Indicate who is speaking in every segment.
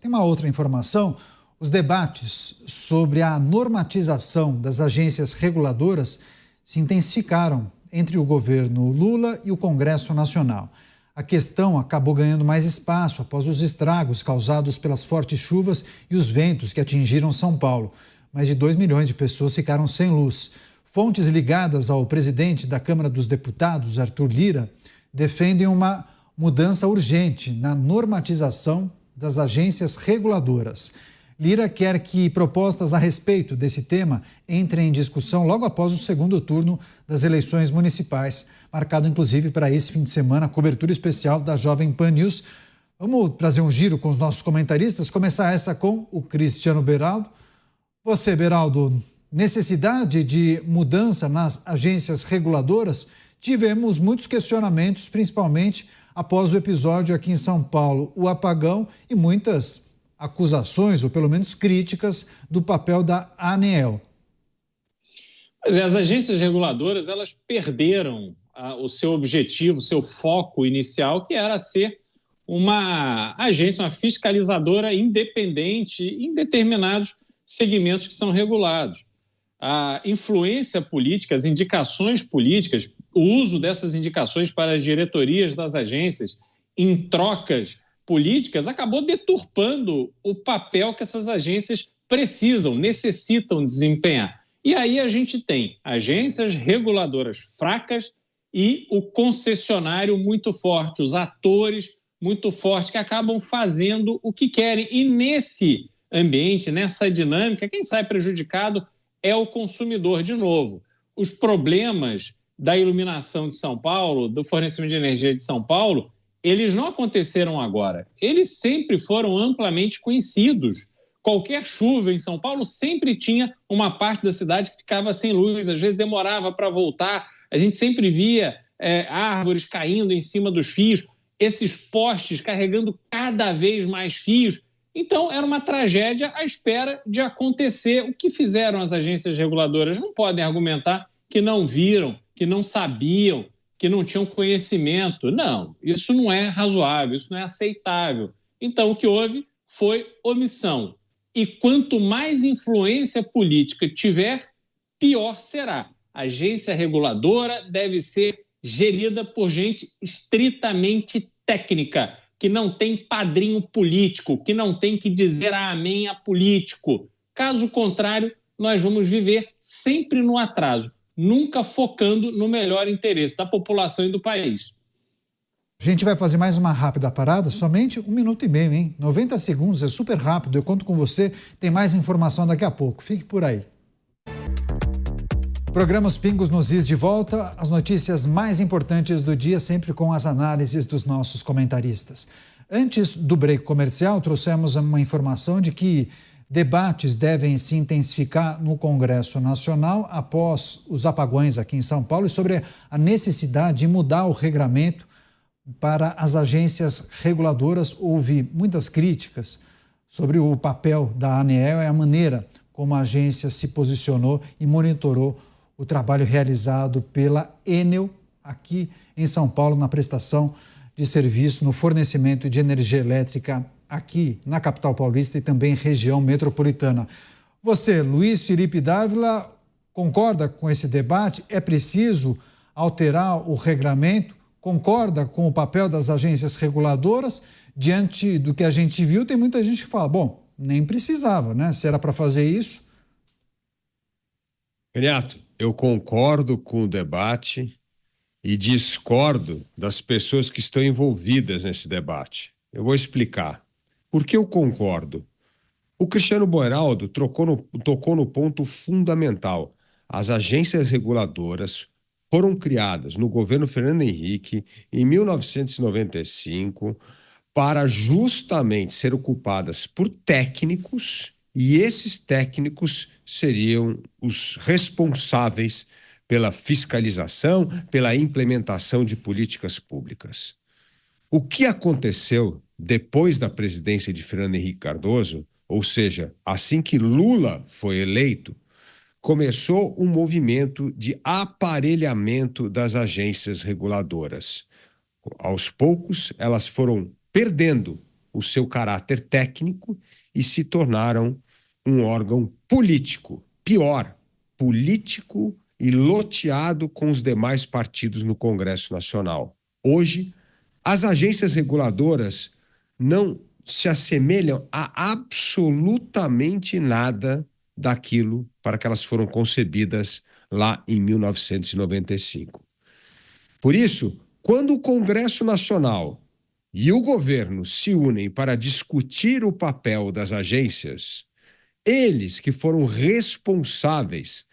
Speaker 1: Tem uma outra informação: os debates sobre a normatização das agências reguladoras se intensificaram entre o governo Lula e o Congresso Nacional. A questão acabou ganhando mais espaço após os estragos causados pelas fortes chuvas e os ventos que atingiram São Paulo. Mais de 2 milhões de pessoas ficaram sem luz. Fontes ligadas ao presidente da Câmara dos Deputados, Arthur Lira, defendem uma mudança urgente na normatização das agências reguladoras. Lira quer que propostas a respeito desse tema entrem em discussão logo após o segundo turno das eleições municipais, marcado inclusive para esse fim de semana, cobertura especial da Jovem Pan News. Vamos trazer um giro com os nossos comentaristas, começar essa com o Cristiano Beraldo. Você, Beraldo, necessidade de mudança nas agências reguladoras? Tivemos muitos questionamentos, principalmente após o episódio aqui em São Paulo, o apagão, e muitas acusações, ou pelo menos críticas, do papel da ANEEL.
Speaker 2: Pois é, as agências reguladoras, elas perderam o seu objetivo, o seu foco inicial, que era ser uma agência, uma fiscalizadora independente em determinados segmentos que são regulados. A influência política, as indicações políticas, o uso dessas indicações para as diretorias das agências em trocas políticas acabou deturpando o papel que essas agências precisam, necessitam desempenhar. E aí a gente tem agências reguladoras fracas e o concessionário muito forte, os atores muito fortes que acabam fazendo o que querem. E nesse ambiente, nessa dinâmica, quem sai prejudicado é o consumidor de novo. Os problemas da iluminação de São Paulo, do fornecimento de energia de São Paulo, eles não aconteceram agora. Eles sempre foram amplamente conhecidos. Qualquer chuva em São Paulo sempre tinha uma parte da cidade que ficava sem luz, às vezes demorava para voltar. A gente sempre via árvores caindo em cima dos fios, esses postes carregando cada vez mais fios. Então, era uma tragédia à espera de acontecer. O que fizeram as agências reguladoras? Não podem argumentar que não viram, que não sabiam, que não tinham conhecimento. Não, isso não é razoável, isso não é aceitável. Então, o que houve foi omissão. E quanto mais influência política tiver, pior será. A agência reguladora deve ser gerida por gente estritamente técnica, que não tem padrinho político, que não tem que dizer amém a político. Caso contrário, nós vamos viver sempre no atraso, nunca focando no melhor interesse da população e do país.
Speaker 1: A gente vai fazer mais uma rápida parada, somente 1 minuto e meio, hein? 90 segundos, é super rápido, eu conto com você, tem mais informação daqui a pouco, fique por aí. Programa Os Pingos nos Is de volta, as notícias mais importantes do dia, sempre com as análises dos nossos comentaristas. Antes do break comercial, trouxemos uma informação de que debates devem se intensificar no Congresso Nacional após os apagões aqui em São Paulo e sobre a necessidade de mudar o regramento para as agências reguladoras. Houve muitas críticas sobre o papel da ANEEL e a maneira como a agência se posicionou e monitorou o trabalho realizado pela Enel aqui em São Paulo na prestação de serviço no fornecimento de energia elétrica aqui na capital paulista e também região metropolitana. Você, Luiz Felipe Dávila, concorda com esse debate? É preciso alterar o regramento? Concorda com o papel das agências reguladoras? Diante do que a gente viu, tem muita gente que fala, bom, nem precisava, né? Se era para fazer isso.
Speaker 3: Renato, eu concordo com o debate e discordo das pessoas que estão envolvidas nesse debate. Eu vou explicar. Por que eu concordo? O Cristiano Beraldo tocou no ponto fundamental. As agências reguladoras foram criadas no governo Fernando Henrique em 1995 para justamente ser ocupadas por técnicos, e esses técnicos seriam os responsáveis pela fiscalização, pela implementação de políticas públicas. O que aconteceu depois da presidência de Fernando Henrique Cardoso, ou seja, assim que Lula foi eleito, começou um movimento de aparelhamento das agências reguladoras. Aos poucos, elas foram perdendo o seu caráter técnico e se tornaram um órgão político. Pior, político e loteado com os demais partidos no Congresso Nacional. Hoje, as agências reguladoras não se assemelham a absolutamente nada daquilo para que elas foram concebidas lá em 1995. Por isso, quando o Congresso Nacional e o governo se unem para discutir o papel das agências, eles que foram responsáveis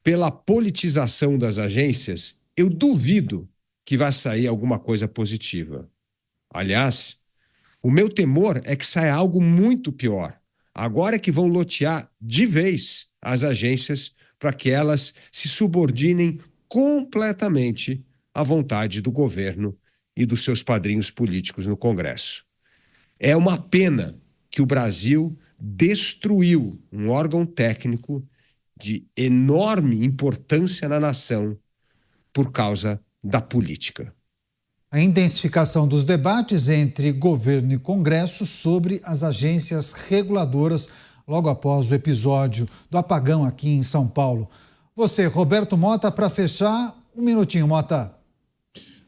Speaker 3: pela politização das agências, eu duvido que vai sair alguma coisa positiva. Aliás, o meu temor é que saia algo muito pior. Agora é que vão lotear de vez as agências para que elas se subordinem completamente à vontade do governo e dos seus padrinhos políticos no Congresso. É uma pena que o Brasil destruiu um órgão técnico de enorme importância na nação por causa da política.
Speaker 1: A intensificação dos debates entre governo e Congresso sobre as agências reguladoras logo após o episódio do apagão aqui em São Paulo. Você, Roberto Mota, para fechar, um minutinho, Mota.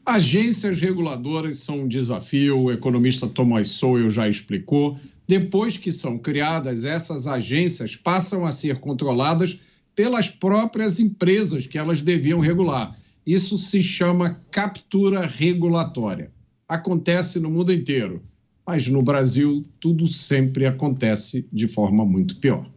Speaker 4: Agências reguladoras são um desafio, o economista Thomas Sowell já explicou. Depois que são criadas, essas agências passam a ser controladas pelas próprias empresas que elas deviam regular. Isso se chama captura regulatória. Acontece no mundo inteiro, mas no Brasil tudo sempre acontece de forma muito pior.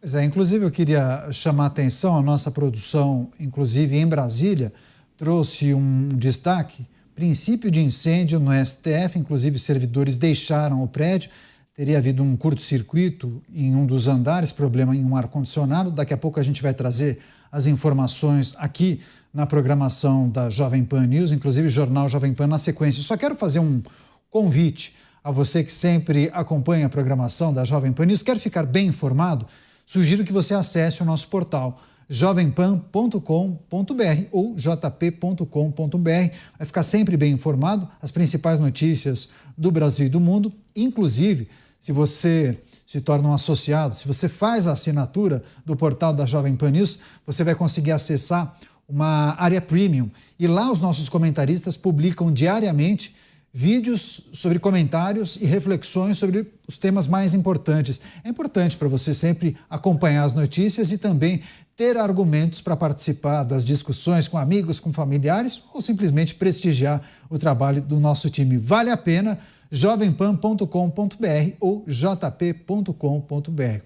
Speaker 1: Pois é, inclusive eu queria chamar a atenção, a nossa produção, inclusive em Brasília, trouxe um destaque, princípio de incêndio no STF, inclusive servidores deixaram o prédio, teria havido um curto-circuito em um dos andares, problema em um ar-condicionado. Daqui a pouco a gente vai trazer as informações aqui na programação da Jovem Pan News, inclusive o Jornal Jovem Pan na sequência. Eu só quero fazer um convite a você que sempre acompanha a programação da Jovem Pan News, quer ficar bem informado, sugiro que você acesse o nosso portal jovempan.com.br ou jp.com.br. Vai ficar sempre bem informado, as principais notícias do Brasil e do mundo. Inclusive, se você se torna um associado, se você faz a assinatura do portal da Jovem Pan News, você vai conseguir acessar uma área premium. E lá os nossos comentaristas publicam diariamente vídeos sobre comentários e reflexões sobre os temas mais importantes. É importante para você sempre acompanhar as notícias e também ter argumentos para participar das discussões com amigos, com familiares ou simplesmente prestigiar o trabalho do nosso time. Vale a pena, jovempan.com.br ou jp.com.br.